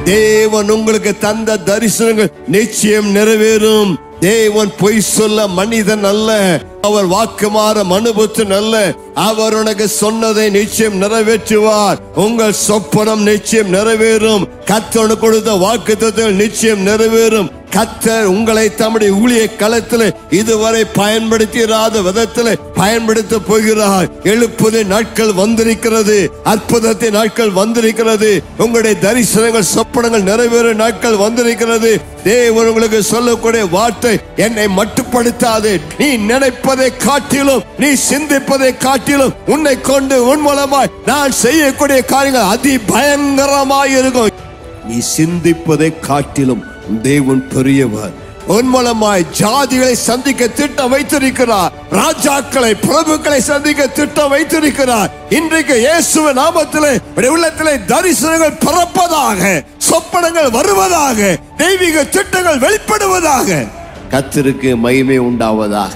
தேவன் உங்களுக்கு தந்த தரிசனங்கள் நிச்சயம் நிறைவேறும். தேவன் பொய் சொல்ல மனிதன் அல்ல, அவர் வாக்கு மாற மனுபுத்தன் அல்ல. அவர் உனக்கு சொன்னதை நிச்சயம் நிறைவேற்றுவார். உங்கள் சொப்பனம் நிச்சயம் நிறைவேறும். கர்த்தர் கொடுத்த வாக்குத்தத்தங்கள் நிச்சயம் நிறைவேறும். கர்த்தர் உங்களை தம்முடைய ஊழிய களத்தில் இதுவரை பயன்படுத்திராத விதத்தில் பயன்படுத்த போகிறார். எழுப்புதல் நாட்கள் வந்திருக்கிறது, அற்புதத்தின் நாட்கள் வந்திருக்கிறது, உங்களுடைய தரிசனங்கள் சொப்பனங்கள் நிறைவேறும் நாட்கள் வந்திருக்கிறது. தேவன் உங்களுக்கு சொல்லக்கூடிய வார்த்தை, என்னை மட்டுப்படுத்தாது. நீ நினைப்பதை காட்டிலும், நீ சிந்திப்பதை காட்டிலும், உன்னை கொண்டு உன் மூலமாய் நான் செய்யக்கூடிய காரியங்கள் அதி பயங்கரமாய் இருக்கும். நீ சிந்திப்பதை காட்டிலும் தேவன் பெரியவர். உன் மூலமாய் ஜாதிகளை சந்திக்க திட்டம் வைத்திருக்கிறார். ராஜாக்களை, பிரபுக்களை சந்திக்க திட்டம் வைத்திருக்கிறார். இன்றைக்கு இயேசுவின் நாமத்திலே உள்ளத்திலே தரிசனங்கள் பிறப்பதாக, சொப்பனங்கள் வருவதாக, தெய்வீக திட்டங்கள் வெளிப்படுவதாக. கர்த்தருக்கு மகிமை உண்டாவதாக.